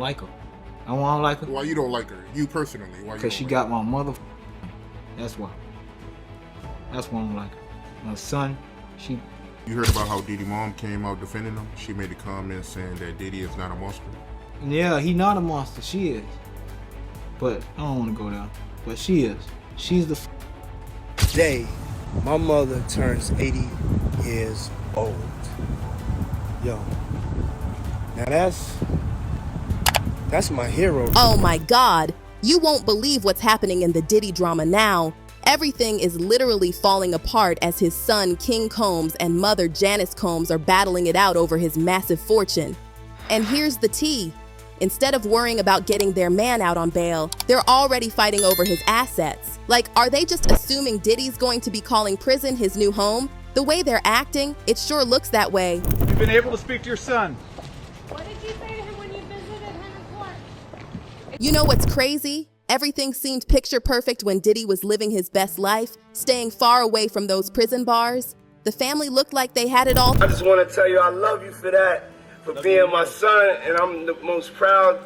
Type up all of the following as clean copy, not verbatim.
like her. I don't like her. Why you don't like her? You personally? Why? Because she got my mother. That's why. That's why I don't like her. My son, she. You heard about how Diddy mom came out defending him? She made a comment saying that Diddy is not a monster. Yeah, he not a monster. She is. But I don't want to go there. But she is. She's the. Today, my mother turns 80 years old. Yo. Now that's my hero. Oh my God. You won't believe what's happening in the Diddy drama now. Everything is literally falling apart as his son King Combs and mother Janice Combs are battling it out over his massive fortune. And here's the tea. Instead of worrying about getting their man out on bail, they're already fighting over his assets. Like, are they just assuming Diddy's going to be calling prison his new home? The way they're acting, it sure looks that way. You've been able to speak to your son. What did you say to him when you visited him in court? You know what's crazy? Everything seemed picture perfect when Diddy was living his best life, staying far away from those prison bars. The family looked like they had it all. I just want to tell you I love you for that, for being my son, and I'm the most proud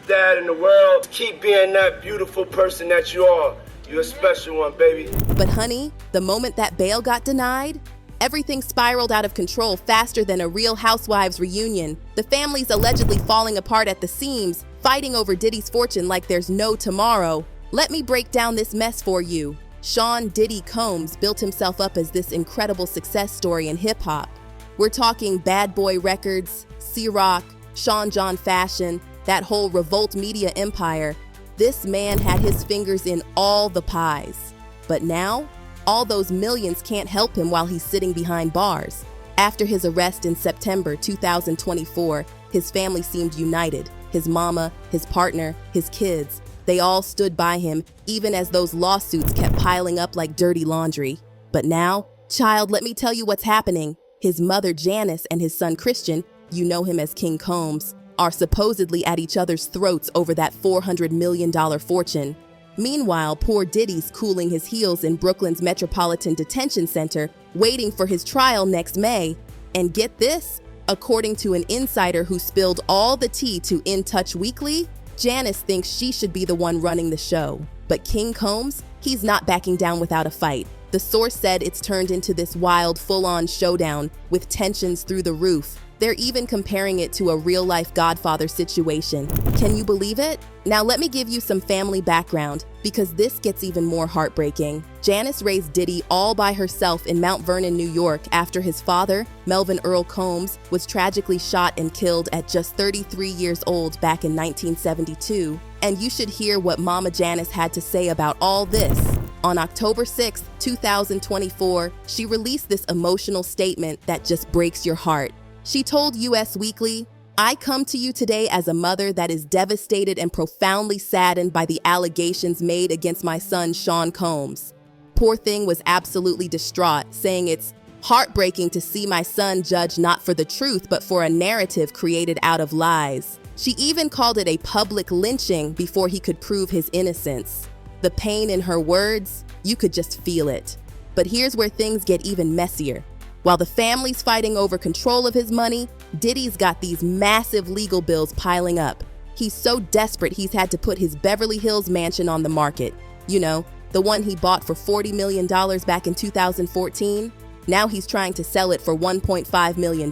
dad in the world. Keep being that beautiful person that you are. You're a special one, baby. But honey, the moment that bail got denied, everything spiraled out of control faster than a Real Housewives reunion. The family's allegedly falling apart at the seams, fighting over Diddy's fortune like there's no tomorrow. Let me break down this mess for you. Sean Diddy Combs built himself up as this incredible success story in hip-hop. We're talking Bad Boy Records, C-Rock, Sean John Fashion, that whole Revolt Media empire. This man had his fingers in all the pies. But now, all those millions can't help him while he's sitting behind bars. After his arrest in September 2024, his family seemed united. His mama, his partner, his kids, they all stood by him, even as those lawsuits kept piling up like dirty laundry. But now, child, let me tell you what's happening. His mother Janice and his son Christian, you know him as King Combs, are supposedly at each other's throats over that $400 million fortune. Meanwhile, poor Diddy's cooling his heels in Brooklyn's Metropolitan Detention Center, waiting for his trial next May. And get this, according to an insider who spilled all the tea to In Touch Weekly, Janice thinks she should be the one running the show. But King Combs, he's not backing down without a fight. The source said it's turned into this wild, full-on showdown with tensions through the roof. They're even comparing it to a real-life Godfather situation. Can you believe it? Now let me give you some family background, because this gets even more heartbreaking. Janice raised Diddy all by herself in Mount Vernon, New York, after his father, Melvin Earl Combs, was tragically shot and killed at just 33 years old back in 1972. And you should hear what Mama Janice had to say about all this. On October 6, 2024, she released this emotional statement that just breaks your heart. She told Us Weekly, "I come to you today as a mother that is devastated and profoundly saddened by the allegations made against my son, Sean Combs." Poor thing was absolutely distraught, saying it's heartbreaking to see my son judged not for the truth, but for a narrative created out of lies. She even called it a public lynching before he could prove his innocence. The pain in her words, you could just feel it. But here's where things get even messier. While the family's fighting over control of his money, Diddy's got these massive legal bills piling up. He's so desperate he's had to put his Beverly Hills mansion on the market. You know, the one he bought for $40 million back in 2014. Now he's trying to sell it for $1.5 million.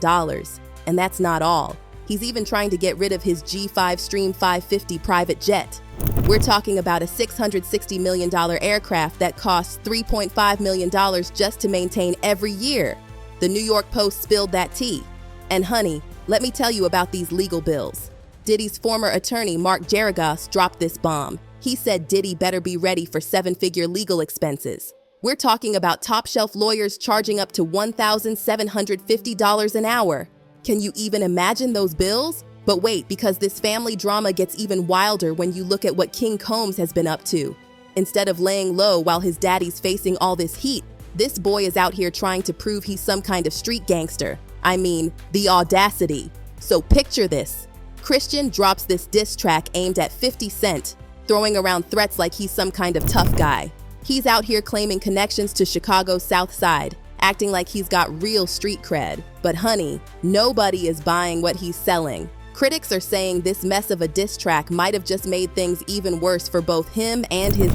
And that's not all. He's even trying to get rid of his G5 Stream 550 private jet. We're talking about a $660 million aircraft that costs $3.5 million just to maintain every year. The New York Post spilled that tea. And honey, let me tell you about these legal bills. Diddy's former attorney, Mark Geragos, dropped this bomb. He said Diddy better be ready for 7-figure legal expenses. We're talking about top-shelf lawyers charging up to $1,750 an hour. Can you even imagine those bills? But wait, because this family drama gets even wilder when you look at what King Combs has been up to. Instead of laying low while his daddy's facing all this heat, this boy is out here trying to prove he's some kind of street gangster. I mean, the audacity. So picture this. Christian drops this diss track aimed at 50 Cent, throwing around threats like he's some kind of tough guy. He's out here claiming connections to Chicago's South Side, acting like he's got real street cred. But honey, nobody is buying what he's selling. Critics are saying this mess of a diss track might have just made things even worse for both him and his...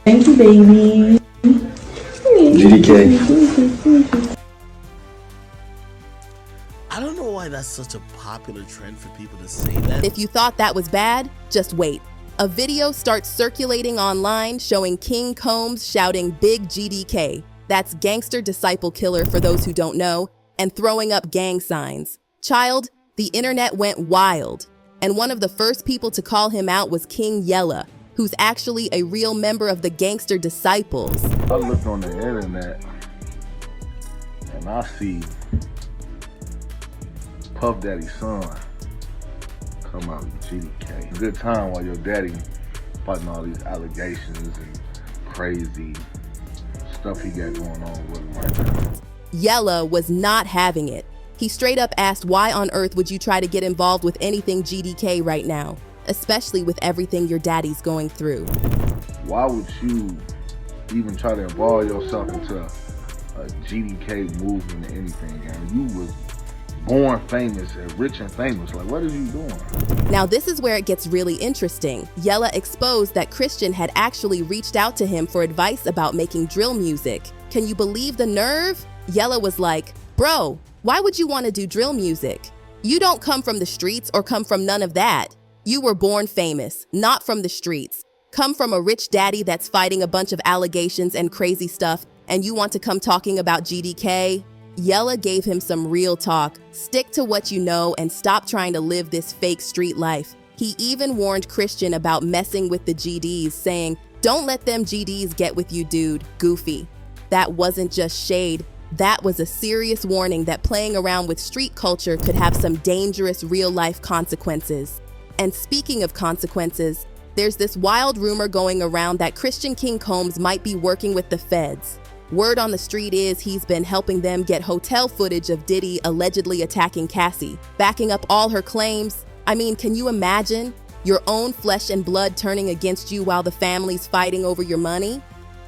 Thank you, baby. GDK. I don't know why that's such a popular trend for people to say that. If you thought that was bad, just wait. A video starts circulating online showing King Combs shouting Big GDK, that's Gangster Disciple Killer for those who don't know, and throwing up gang signs. Child, the internet went wild. And one of the first people to call him out was King Yella, who's actually a real member of the Gangster Disciples. I look on the internet and I see Puff Daddy's son come out with GDK. Good time while your daddy fighting all these allegations and crazy stuff he got going on with him right now. Yella was not having it. He straight up asked, why on earth would you try to get involved with anything GDK right now, especially with everything your daddy's going through? Why would you even try to involve yourself into a GDK movement or anything? And you was born famous and rich and famous. Like, what are you doing? Now this is where it gets really interesting. Yella exposed that Christian had actually reached out to him for advice about making drill music. Can you believe the nerve? Yella was like, bro, why would you want to do drill music? You don't come from the streets or come from none of that. You were born famous, not from the streets. Come from a rich daddy that's fighting a bunch of allegations and crazy stuff, and you want to come talking about GDK? Yella gave him some real talk. Stick to what you know and stop trying to live this fake street life. He even warned Christian about messing with the GDs, saying, don't let them GDs get with you, dude, goofy. That wasn't just shade. That was a serious warning that playing around with street culture could have some dangerous real-life consequences. And speaking of consequences, there's this wild rumor going around that Christian King Combs might be working with the feds. Word on the street is he's been helping them get hotel footage of Diddy allegedly attacking Cassie, backing up all her claims. I mean, can you imagine your own flesh and blood turning against you while the family's fighting over your money?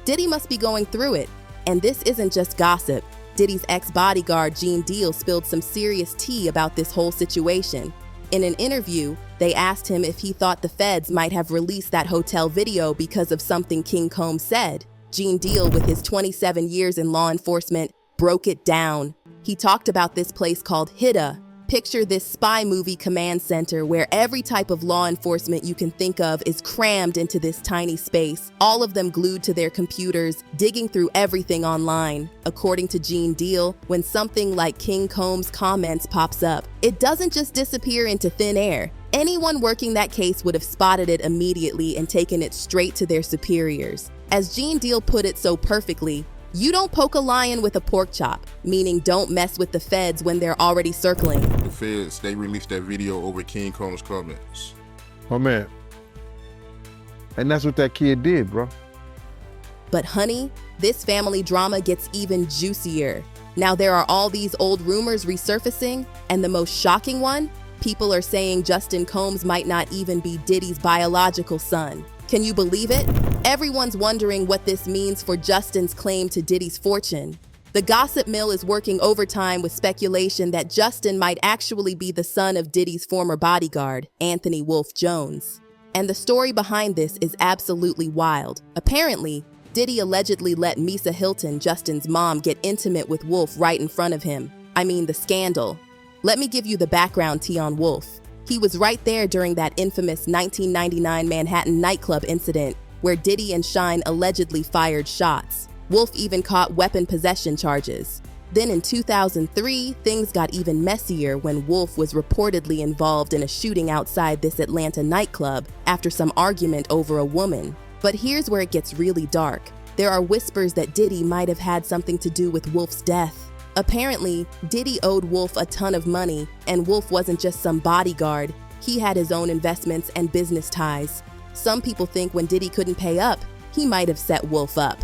Diddy must be going through it. And this isn't just gossip. Diddy's ex-bodyguard, Gene Deal, spilled some serious tea about this whole situation. In an interview, they asked him if he thought the feds might have released that hotel video because of something King Combs said. Gene Deal, with his 27 years in law enforcement, broke it down. He talked about this place called HIDA. Picture this spy movie command center where every type of law enforcement you can think of is crammed into this tiny space, all of them glued to their computers, digging through everything online. According to Gene Deal, when something like King Combs' comments pops up, it doesn't just disappear into thin air. Anyone working that case would have spotted it immediately and taken it straight to their superiors. As Gene Deal put it so perfectly, you don't poke a lion with a pork chop, meaning don't mess with the feds when they're already circling. The feds, they released that video over King Combs' comments. Oh man. And that's what that kid did, bro. But honey, this family drama gets even juicier. Now there are all these old rumors resurfacing, and the most shocking one, people are saying Justin Combs might not even be Diddy's biological son. Can you believe it? Everyone's wondering what this means for Justin's claim to Diddy's fortune. The gossip mill is working overtime with speculation that Justin might actually be the son of Diddy's former bodyguard, Anthony Wolf Jones. And the story behind this is absolutely wild. Apparently, Diddy allegedly let Misa Hilton, Justin's mom, get intimate with Wolf right in front of him. I mean, the scandal. Let me give you the background tea on Wolf. He was right there during that infamous 1999 Manhattan nightclub incident where Diddy and Shine allegedly fired shots. Wolf even caught weapon possession charges. Then in 2003, things got even messier when Wolf was reportedly involved in a shooting outside this Atlanta nightclub after some argument over a woman. But here's where it gets really dark. There are whispers that Diddy might have had something to do with Wolf's death. Apparently, Diddy owed Wolf a ton of money, and Wolf wasn't just some bodyguard. He had his own investments and business ties. Some people think when Diddy couldn't pay up, he might have set Wolf up.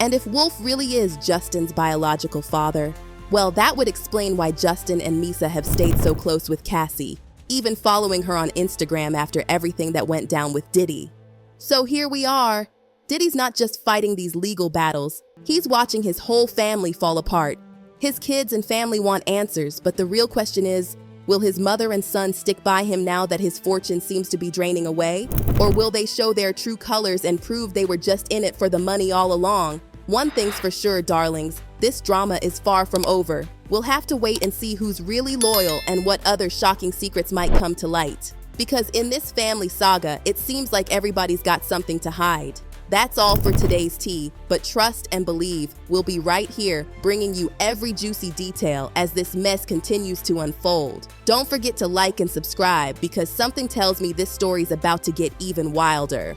And if Wolf really is Justin's biological father, well, that would explain why Justin and Misa have stayed so close with Cassie, even following her on Instagram after everything that went down with Diddy. So here we are. Diddy's not just fighting these legal battles, he's watching his whole family fall apart. His kids and family want answers, but the real question is Will his mother and son stick by him now that his fortune seems to be draining away? Or will they show their true colors and prove they were just in it for the money all along? One thing's for sure, darlings, this drama is far from over. We'll have to wait and see who's really loyal and what other shocking secrets might come to light. Because in this family saga, it seems like everybody's got something to hide. That's all for today's tea, but trust and believe we'll be right here bringing you every juicy detail as this mess continues to unfold. Don't forget to like and subscribe because something tells me this story's about to get even wilder.